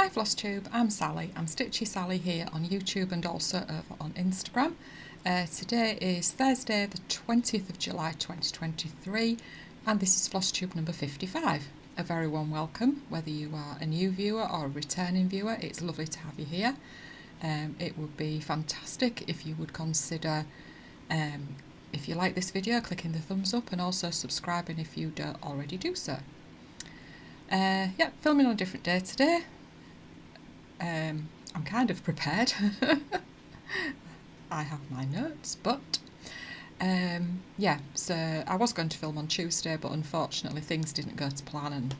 Hi Flosstube, I'm Sally. I'm StitchySally here on YouTube and also over on Instagram. Today is Thursday the 20th of July 2023 and this is Flosstube number 55. A very warm welcome, whether you are a new viewer or a returning viewer. It's lovely to have you here. It would be fantastic if you would consider, if you like this video, clicking the thumbs up and also subscribing if you don't already do so. Yeah, filming on a different day today. I'm kind of prepared. I have my notes, but yeah, so I was going to film on Tuesday, but unfortunately things didn't go to plan, and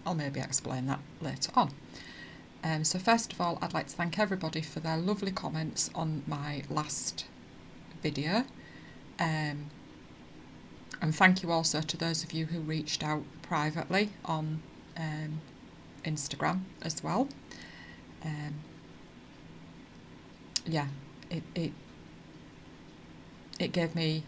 I'll maybe explain that later on. So first of all, I'd like to thank everybody for their lovely comments on my last video, and thank you also to those of you who reached out privately on Instagram as well. Yeah, it gave me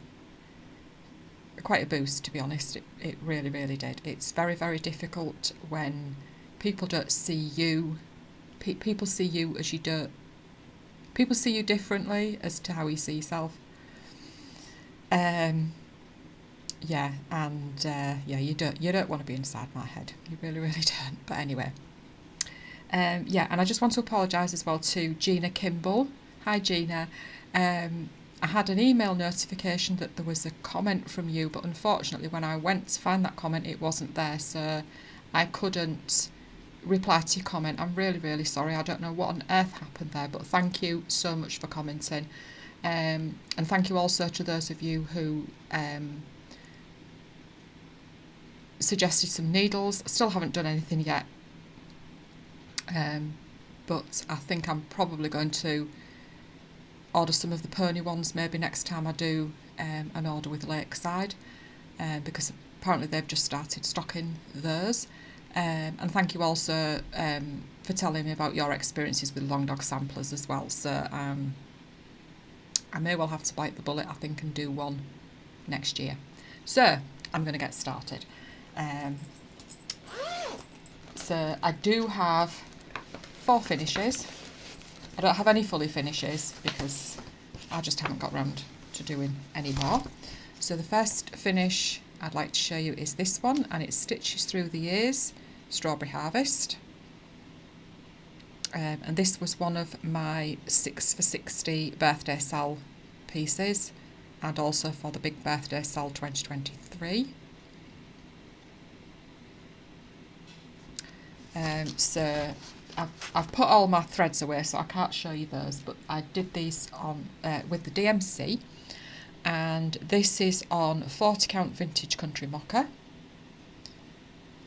quite a boost, to be honest. It really, really did. It's very, very difficult when people don't see you. People see you as you don't. People see you differently as to how you see yourself. Yeah, and yeah, you don't want to be inside my head. You really, really don't. But anyway. Yeah, and I just want to apologise as well to Gina Kimball. Hi Gina. I had an email notification that there was a comment from you, but unfortunately when I went to find that comment it wasn't there, so I couldn't reply to your comment. I'm really, really sorry. I don't know what on earth happened there, but thank you so much for commenting. And thank you also to those of you who suggested some needles. I still haven't done anything yet. But I think I'm probably going to order some of the pony ones maybe next time I do an order with Lakeside, because apparently they've just started stocking those. And thank you also for telling me about your experiences with long dog samplers as well. So I may well have to bite the bullet, I think, and do one next year. So I'm going to get started. So I do have 4 finishes. I don't have any fully finishes because I just haven't got round to doing any more. So the first finish I'd like to show you is this one, and it's Stitches Through the Years, Strawberry Harvest. And this was one of my 6 for 60 birthday sale pieces, and also for the big birthday sale 2023. So I've put all my threads away, so I can't show you those, but I did these on with the DMC, and this is on 40 count vintage country mocha,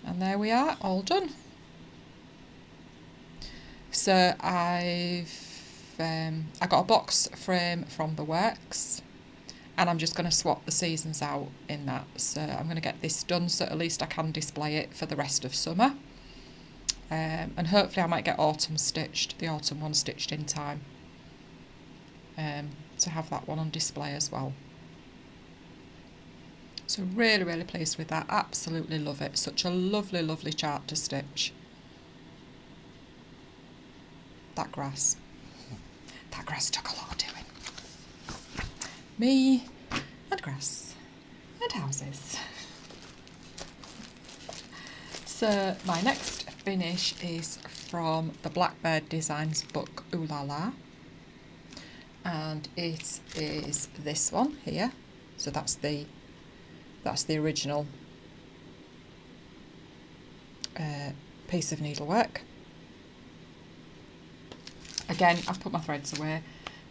and there we are, all done. So I got a box frame from the works, and I'm just going to swap the seasons out in that. So I'm going to get this done so at least I can display it for the rest of summer. And hopefully I might get autumn stitched, the autumn one stitched in time, to have that one on display as well. So really, really pleased with that. Absolutely love it. Such a lovely, lovely chart to stitch. That grass took a lot of doing. Me and grass and houses. So my next finish is from the Blackbird Designs book, Ooh La La, and it is this one here. So that's the original piece of needlework. Again, I've put my threads away.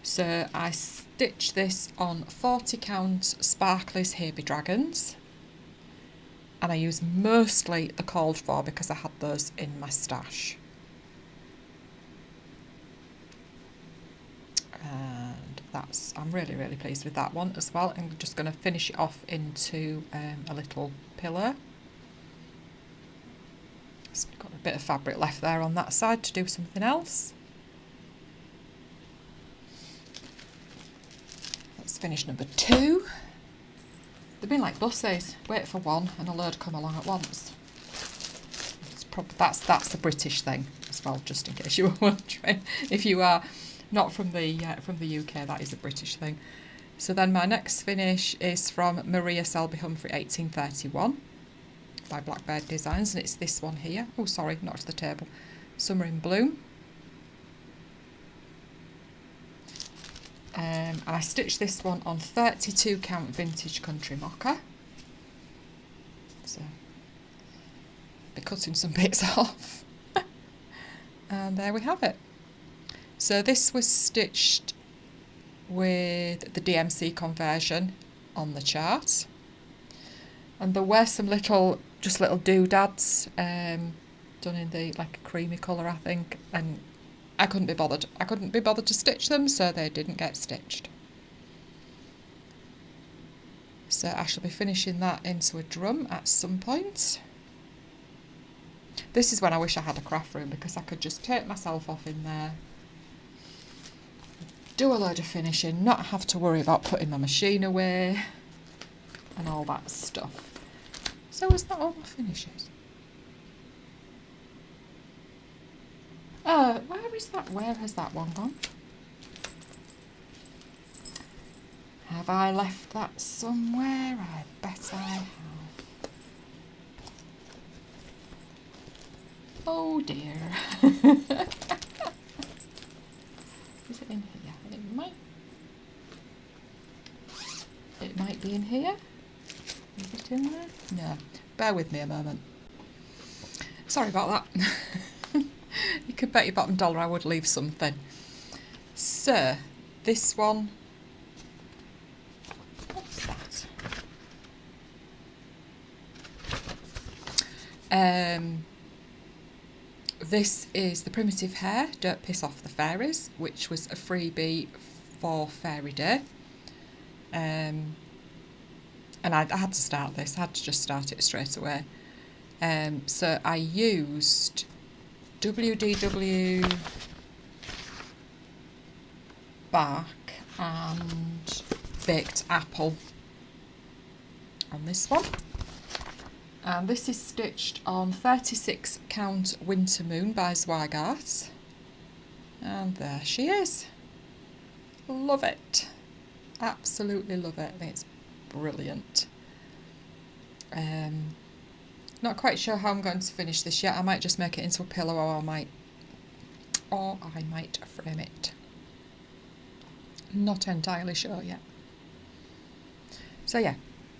So I stitched this on 40 count Sparkly's Hare Dragons. And I use mostly the called for because I had those in my stash. And I'm really, really pleased with that one as well. I'm just going to finish it off into a little pillow. It's got a bit of fabric left there on that side to do something else. Let's finish number 2. They've been like buses, wait for one and a load come along at once. It's that's the British thing as well, just in case you were wondering. If you are not from the UK, that is a British thing. So then my next finish is from Maria Selby Humphrey 1831 by Blackbird Designs, and it's this one here. Oh, sorry, not to the table. Summer in Bloom. And I stitched this one on 32 count vintage country mocha. So be cutting some bits off. And there we have it. So this was stitched with the DMC conversion on the chart, and there were some little doodads done in the like a creamy colour, I think, and I couldn't be bothered to stitch them, so they didn't get stitched. So I shall be finishing that into a drum at some point. This is when I wish I had a craft room, because I could just take myself off in there, do a load of finishing, not have to worry about putting my machine away and all that stuff. So is that all my finishes? Where has that one gone? Have I left that somewhere? I bet I have. Oh dear. Is it in here? It might be in here. Is it in there? No. Bear with me a moment. Sorry about that. You could bet your bottom dollar I would leave something. So, this one. What's that? This is the Primitive Hare, Don't Piss Off the Fairies, which was a freebie for Fairy Day. And I had to start this. I had to just start it straight away. So I used WDW bark and baked apple on this one. And this is stitched on 36 count Winter Moon by Zweigart. And there she is. Love it. Absolutely love it. I think it's brilliant. Not quite sure how I'm going to finish this yet. I might just make it into a pillow, or I might frame it. Not entirely sure yet. So yeah,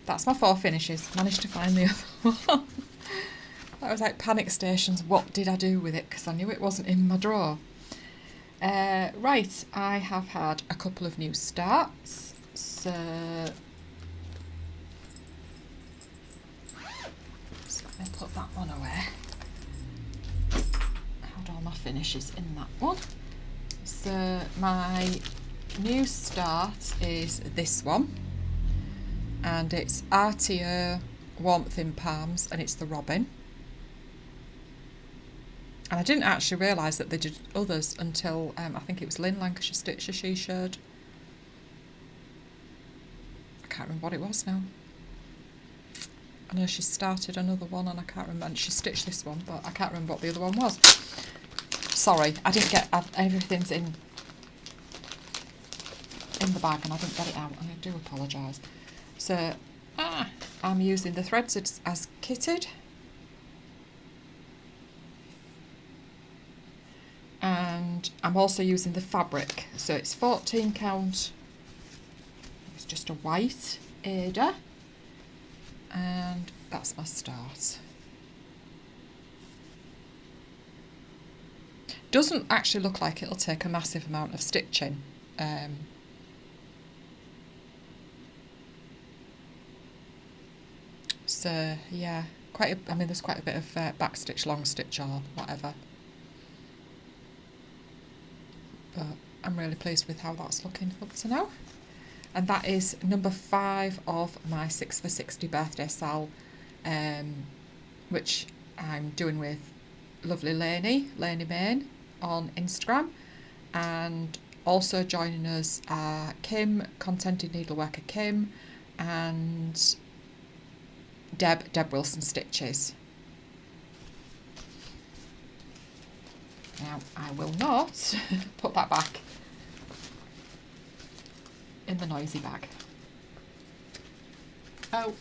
that's my 4 finishes. Managed to find the other one. That was like panic stations. What did I do with it? Because I knew it wasn't in my drawer. Right, I have had a couple of new starts. So let me put that one away. I had all my finishes in that one. So my new start is this one, and it's RTO Warmth in Palms, and it's the Robin. And I didn't actually realise that they did others until I think it was Lynn Lancashire Stitcher she showed. I can't remember what it was now. I know she started another one and I can't remember, and she stitched this one, but I can't remember what the other one was. Sorry, I didn't get everything's in the bag and I didn't get it out, and I do apologise. So I'm using the threads as kitted. And I'm also using the fabric, so it's 14 count, it's just a white Ada, and that's my start. Doesn't actually look like it'll take a massive amount of stitching. So yeah, there's quite a bit of back stitch, long stitch or whatever. But I'm really pleased with how that's looking up to now. And that is number 5 of my 6 for 60 birthday sal, which I'm doing with lovely Lainey Main on Instagram. And also joining us are Kim, Contented Needleworker Kim, and Deb Wilson Stitches. Now I will not put that back in the noisy bag. Oh.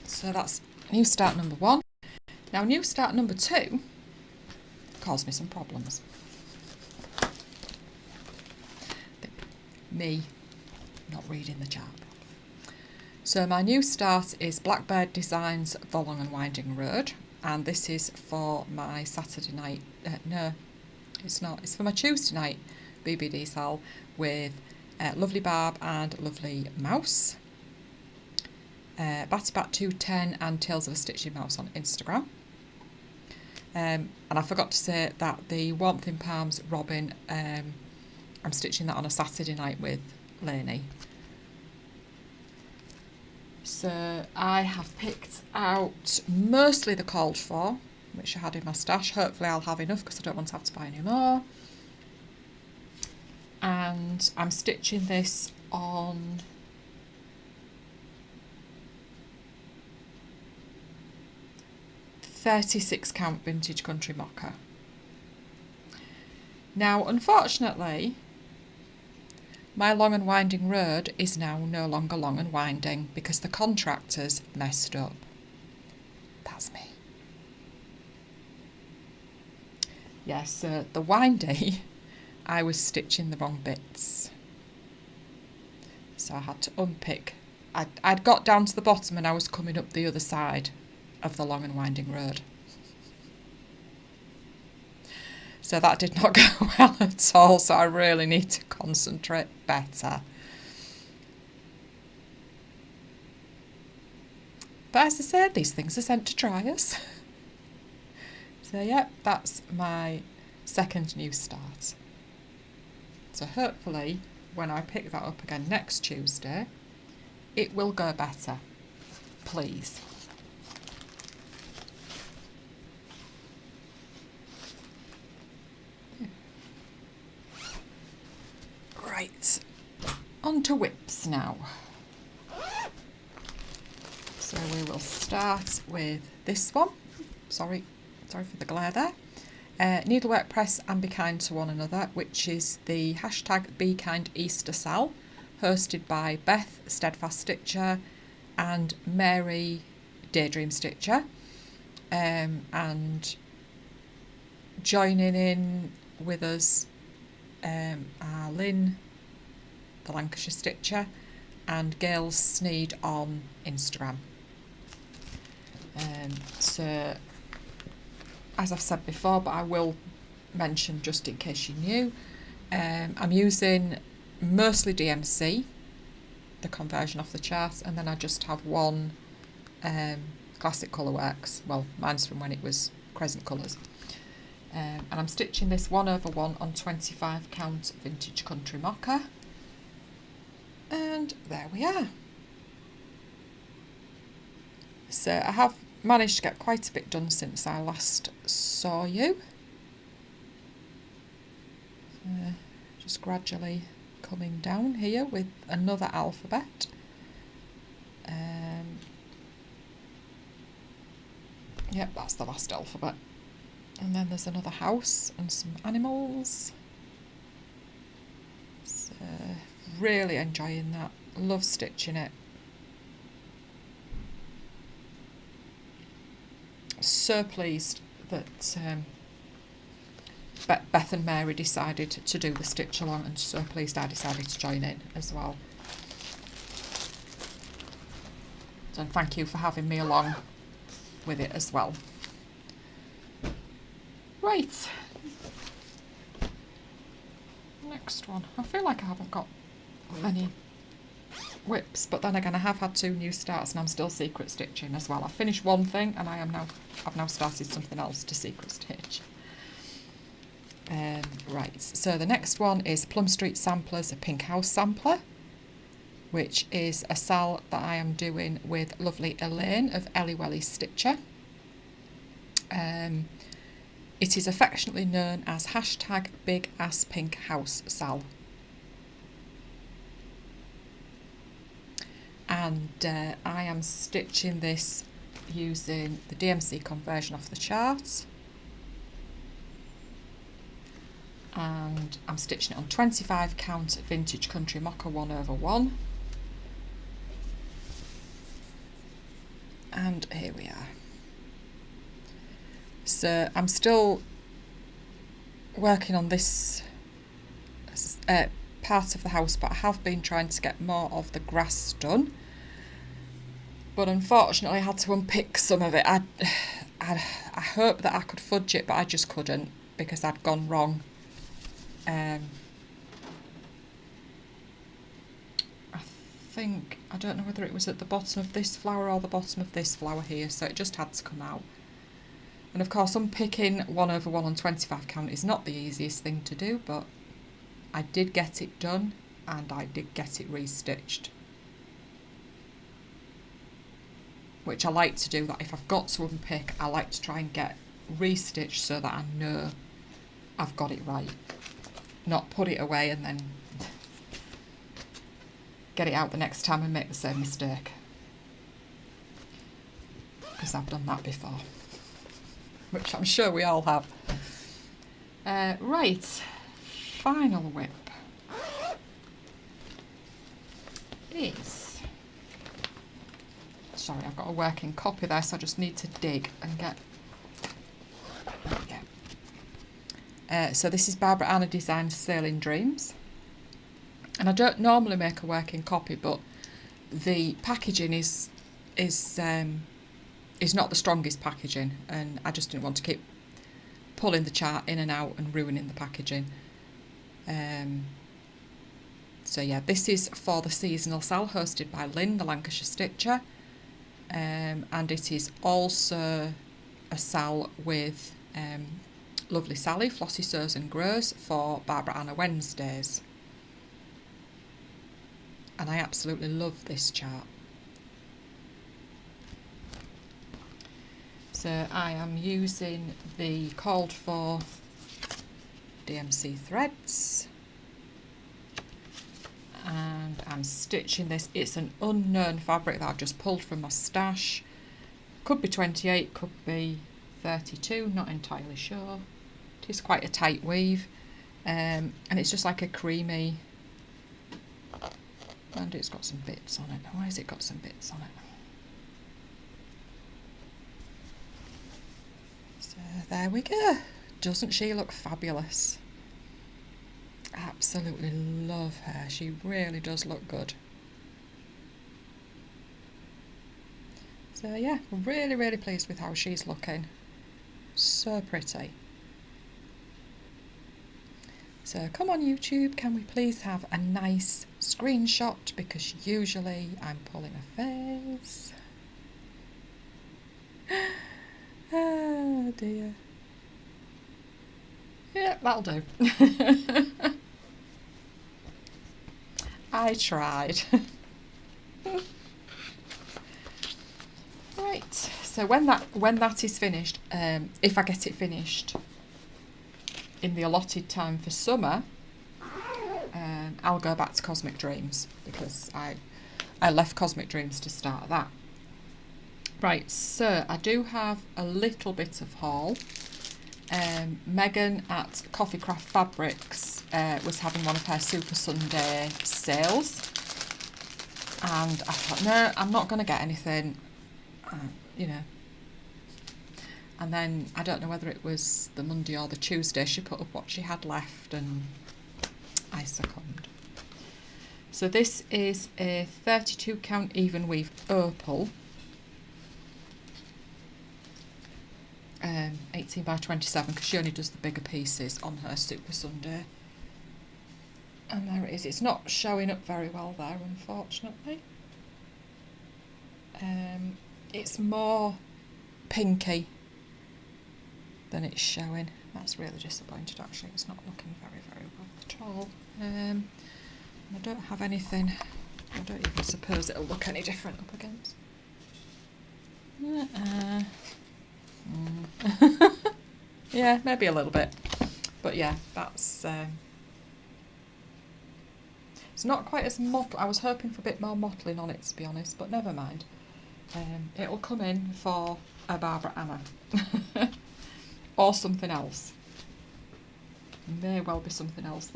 So that's new start number 1. Now new start number 2 caused me some problems. Me not reading the chart. So my new start is Blackbird Designs The Long and Winding Road, and this is for my Saturday night, no it's not, it's for my Tuesday night BBD sal with Lovely Barb and Lovely Mouse, BattyBat210 and Tales of a Stitchy Mouse on Instagram. And I forgot to say that the Warmth in Palms Robin, I'm stitching that on a Saturday night with Lainey. So I have picked out mostly the called for, which I had in my stash. Hopefully I'll have enough because I don't want to have to buy any more. And I'm stitching this on .36 count vintage country mocha. Now unfortunately my long and winding road is now no longer long and winding because the contractors messed up. That's me. Yes, the windy, I was stitching the wrong bits. So I had to unpick. I'd got down to the bottom and I was coming up the other side of the long and winding road. So that did not go well at all, so I really need to concentrate better. But as I said, these things are sent to try us. So yeah, that's my second new start. So hopefully when I pick that up again next Tuesday, it will go better. Please. Right, on to whips now. So we will start with this one. Sorry for the glare there. NeedleworkPress and Be Kind to One Another, which is the hashtag Be Kind Easter Sal, hosted by Beth Steadfast Stitcher and Mary Daydream Stitcher, and joining in with us are Lynn, the Lancashire Stitcher, and Gail Sneed on Instagram. So, as I've said before, but I will mention just in case you knew, I'm using mostly DMC, the conversion off the chart, and then I just have one classic Colourworks. Well, mine's from when it was Crescent Colours. And I'm stitching this 1/1 on 25 count vintage country mocha, and there we are. So I have managed to get quite a bit done since I last saw you. Just gradually coming down here with another alphabet. Yep, that's the last alphabet. And then there's another house and some animals. So really enjoying that. Love stitching it. So pleased that Beth and Mary decided to do the stitch along, and so pleased I decided to join in as well. So thank you for having me along with it as well. Right, next one. I feel like I haven't got many whips, but then again I have had 2 new starts and I'm still secret stitching as well. I've finished one thing and I've now started something else to secret stitch. Right, so the next one is Plum Street Samplers, a Pink House Sampler, which is a sal that I am doing with lovely Elaine of Ellie Welly Stitcher. It is affectionately known as hashtag Big Ass Pink House Sal. And I am stitching this using the DMC conversion off the chart, and I'm stitching it on 25 count vintage country mocha 1/1, and here we are. So I'm still working on this part of the house, but I have been trying to get more of the grass done, but unfortunately I had to unpick some of it. I hope that I could fudge it, but I just couldn't because I'd gone wrong. I think, I don't know whether it was at the bottom of this flower or the bottom of this flower here, so it just had to come out. And of course unpicking 1/1 on 25 count is not the easiest thing to do, but I did get it done and I did get it restitched. Which I like to do, that if I've got to unpick, I like to try and get restitched so that I know I've got it right. Not put it away and then get it out the next time and make the same mistake. Because I've done that before. Which I'm sure we all have. Right, final whip is... Sorry, I've got a working copy there, so I just need to dig and get... so this is Barbara Anna Design's Sailing Dreams. And I don't normally make a working copy, but the packaging is not the strongest packaging, and I just didn't want to keep pulling the chart in and out and ruining the packaging. So yeah, this is for the seasonal sale hosted by Lynn, the Lancashire Stitcher, and it is also a sale with lovely Sally, Flossy Sews and Grows, for Barbara Anna Wednesdays. And I absolutely love this chart. So I am using the called for DMC threads, and I'm stitching this. It's an unknown fabric that I've just pulled from my stash. Could be 28, could be 32, not entirely sure. It is quite a tight weave, and it's just like a creamy, and it's got some bits on it. Why has it got some bits on it? So there we go. Doesn't she look fabulous? Absolutely love her. She really does look good. So yeah, really, really pleased with how she's looking. So pretty. So come on YouTube, can we please have a nice screenshot, because usually I'm pulling a face. Oh dear. Yeah, that'll do. I tried. Right, so when that is finished, if I get it finished in the allotted time for summer, I'll go back to Cosmic Dreams, because I left Cosmic Dreams to start that. Right, so I do have a little bit of haul. Megan at Coffee Craft Fabrics was having one of her Super Sunday sales, and I thought, no, I'm not going to get anything, you know. And then I don't know whether it was the Monday or the Tuesday, she put up what she had left, and I succumbed. So this is a 32 count even weave opal, 18 by 27, because she only does the bigger pieces on her Super Sunday. And there it is. It's not showing up very well there, unfortunately. It's more pinky than it's showing. That's really disappointed, actually. It's not looking very, very well at all. I don't have anything. I don't even suppose it'll look any different up against. Yeah, maybe a little bit, but yeah, that's it's not quite as mottled. I was hoping for a bit more mottling on it, to be honest, but never mind. It'll come in for a Barbara Anna or something else. May well be something else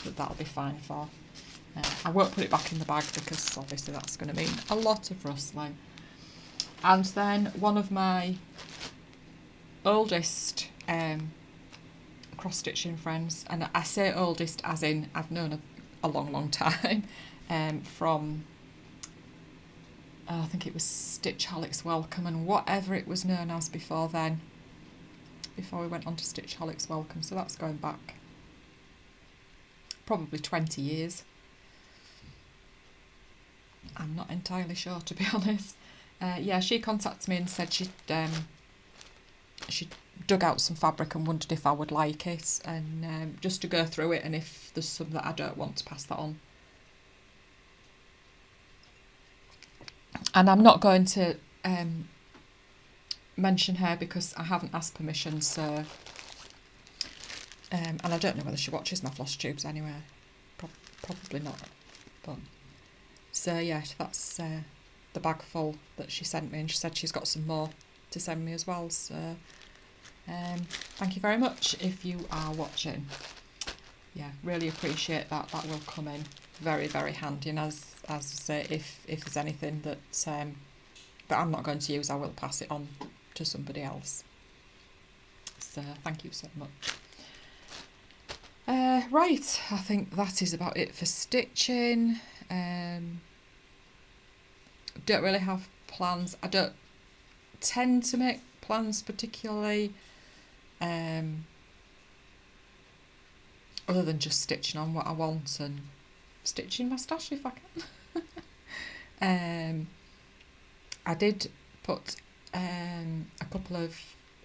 that'll be fine for. I won't put it back in the bag because obviously that's going to mean a lot of rustling. And then one of my oldest cross-stitching friends, and I say oldest as in I've known her a long time, from I think it was StitchySally's Welcome and whatever it was known as before then, before we went on to StitchySally's Welcome, so that's going back probably 20 years. I'm not entirely sure, to be honest. Yeah, she contacted me and said she'd dug out some fabric and wondered if I would like it, and just to go through it, and if there's some that I don't want, to pass that on. And I'm not going to mention her because I haven't asked permission, so and I don't know whether she watches my floss tubes anyway. Probably not. But so yeah, that's the bag full that she sent me, and she said she's got some more to send me as well, so thank you very much if you are watching. Yeah, really appreciate that. That will come in very, very handy, and as I say, if there's anything that I'm not going to use, I will pass it on to somebody else. So thank you so much. Right, I think that is about it for stitching. Don't really have plans. I don't tend to make plans particularly, other than just stitching on what I want and stitching my stash if I can. I did put a couple of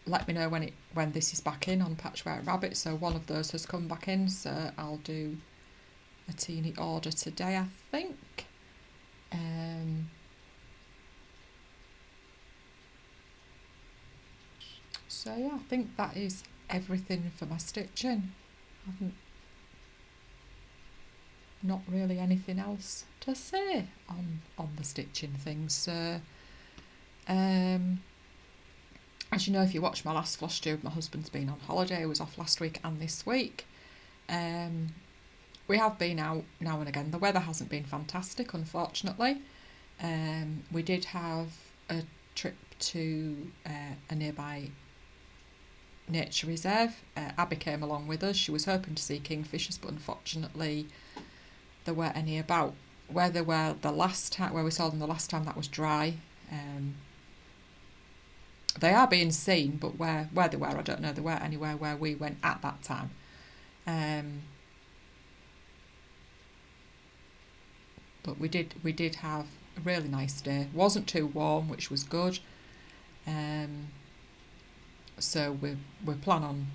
let me know when this is back in on Patchwork Rabbit, so one of those has come back in, so I'll do a teeny order today, I think. So yeah, I think that is everything for my stitching. I haven't not really anything else to say on the stitching things. So as you know, if you watch my last floss tube, my husband's been on holiday. He was off last week and this week. We have been out now and again. The weather hasn't been fantastic, unfortunately. We did have a trip to a nearby nature reserve. Abby came along with us. She was hoping to see kingfishers, but unfortunately there weren't any about. Where they were the last time, where we saw them the last time, that was dry. They are being seen, but where they were, I don't know. They weren't anywhere where we went at that time. But we did have a really nice day. It wasn't too warm, which was good. So we plan on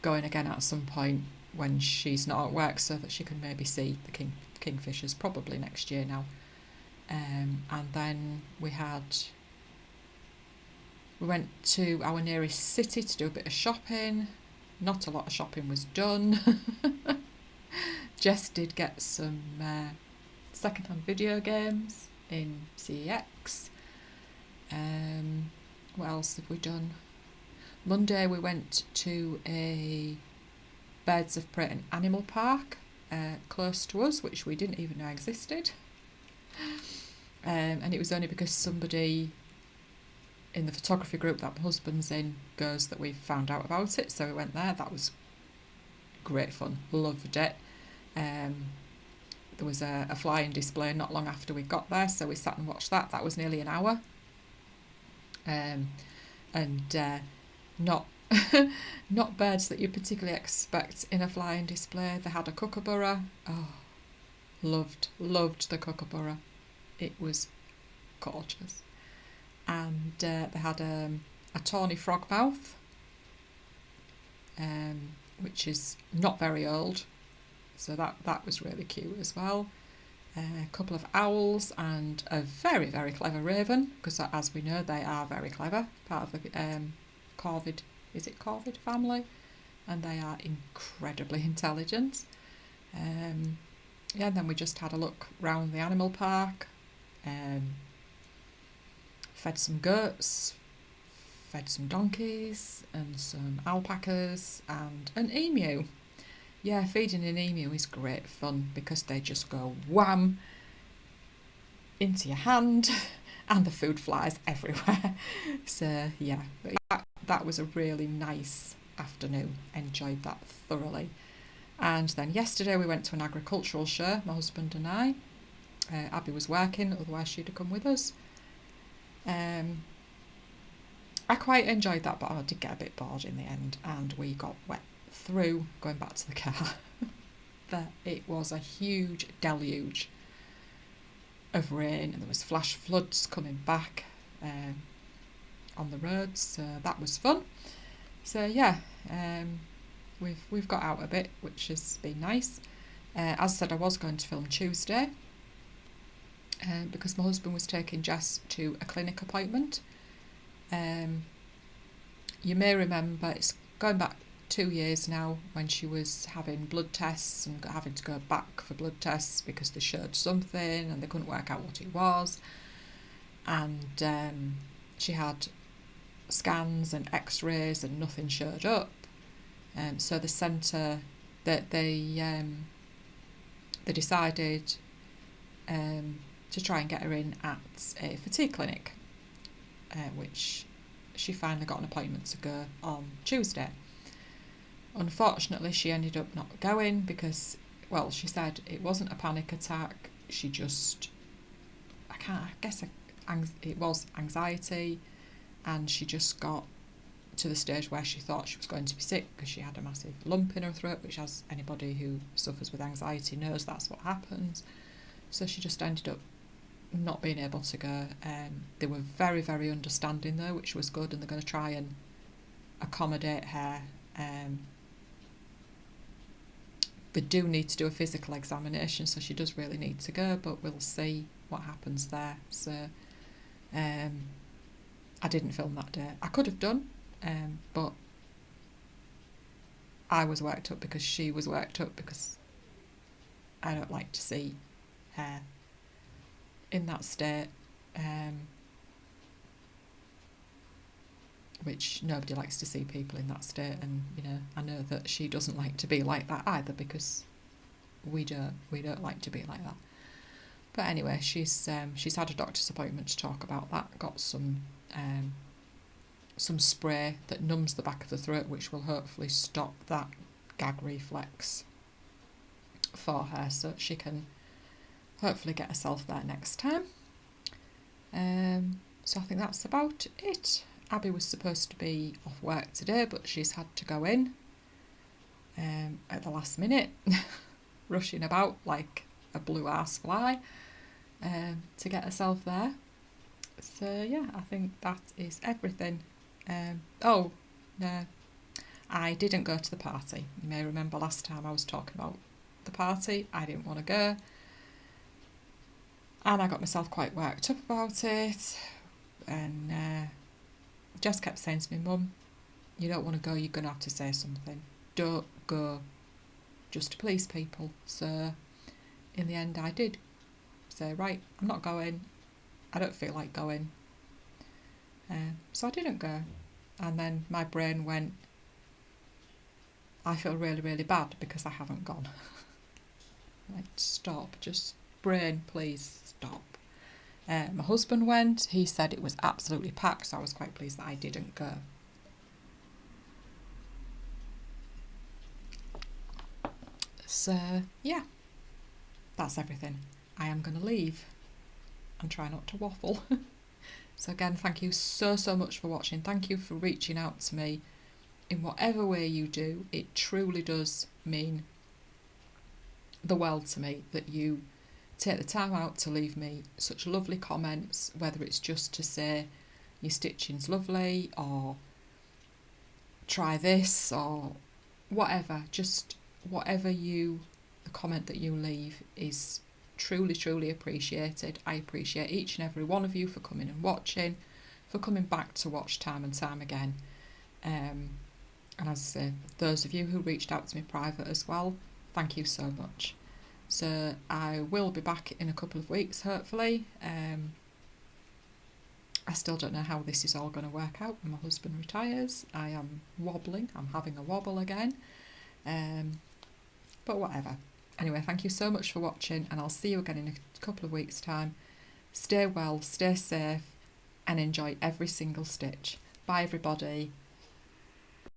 going again at some point when she's not at work, so that she can maybe see the kingfishers, probably next year now. And then we went to our nearest city to do a bit of shopping. Not a lot of shopping was done. Jess did get some second-hand video games in CEX. What else have we done? Monday we went to a Birds of Prey and Animal Park close to us, which we didn't even know existed. And it was only because somebody in the photography group that my husband's in goes that we found out about it, so we went there. That was great fun, loved it. There was a flying display not long after we got there, so we sat and watched that. That was nearly an hour. Not not birds that you particularly expect in a flying display. They had a kookaburra. Oh, loved the kookaburra. It was gorgeous. And they had a tawny frogmouth, which is not very old, so that was really cute as well. A couple of owls and a very, very clever raven, because as we know they are very clever, part of the corvid family, and they are incredibly intelligent. Yeah, then we just had a look round the animal park. fed some goats, fed some donkeys and some alpacas and an emu. Yeah, feeding an emu is great fun because they just go wham into your hand and the food flies everywhere. So yeah, but that was a really nice afternoon. Enjoyed that thoroughly. And then yesterday we went to an agricultural show, my husband and I. Abby was working, otherwise she'd have come with us. I quite enjoyed that, but I did get a bit bored in the end, and we got wet through going back to the car. But it was a huge deluge of rain, and there was flash floods coming back on the roads, so that was fun. So yeah, we've got out a bit, which has been nice. As I said, I was going to film Tuesday because my husband was taking Jess to a clinic appointment. You may remember, it's going back 2 years now, when she was having blood tests and having to go back for blood tests because they showed something and they couldn't work out what it was. And she had scans and x-rays and nothing showed up. So the centre that they decided to try and get her in at a fatigue clinic, which she finally got an appointment to go on Tuesday. Unfortunately, she ended up not going because, well, she said it wasn't a panic attack. She just, it was anxiety, and she just got to the stage where she thought she was going to be sick because she had a massive lump in her throat, which, as anybody who suffers with anxiety knows, that's what happens. So she just ended up not being able to go. They were very, very understanding though, which was good, and they're going to try and accommodate her. They do need to do a physical examination, so she does really need to go, but we'll see what happens there. So I didn't film that day. I could have done, but I was worked up because she was worked up, because I don't like to see her in that state, which nobody likes to see people in that state, and you know, I know that she doesn't like to be like that either, because we don't like to be like that. But anyway, she's had a doctor's appointment to talk about that. Got some spray that numbs the back of the throat, which will hopefully stop that gag reflex for her, so she can hopefully get herself there next time. So I think that's about it. Abby was supposed to be off work today, but she's had to go in at the last minute, rushing about like a blue arse fly to get herself there. So yeah, I think that is everything. Oh no, I didn't go to the party. You may remember last time I was talking about the party. I didn't want to go, and I got myself quite worked up about it, and Jess kept saying to me, Mum, you don't want to go, you're going to have to say something. Don't go, just to please people. So in the end I did say, right, I'm not going, I don't feel like going. So I didn't go. And then my brain went, I feel really, really bad because I haven't gone. Like, stop, just brain, please stop. My husband went. He said it was absolutely packed, so I was quite pleased that I didn't go. So yeah, that's everything. I am going to leave and try not to waffle. So again, thank you so much for watching. Thank you for reaching out to me in whatever way you do. It truly does mean the world to me that you take the time out to leave me such lovely comments, whether it's just to say your stitching's lovely, or try this, or whatever. Just whatever the comment that you leave is truly appreciated. I appreciate each and every one of you for coming and watching, for coming back to watch time and time again. And as I say, those of you who reached out to me private as well, thank you so much. So I will be back in a couple of weeks, hopefully. I still don't know how this is all going to work out when my husband retires. I am wobbling. I'm having a wobble again. But whatever. Anyway, thank you so much for watching, and I'll see you again in a couple of weeks' time. Stay well, stay safe, and enjoy every single stitch. Bye everybody.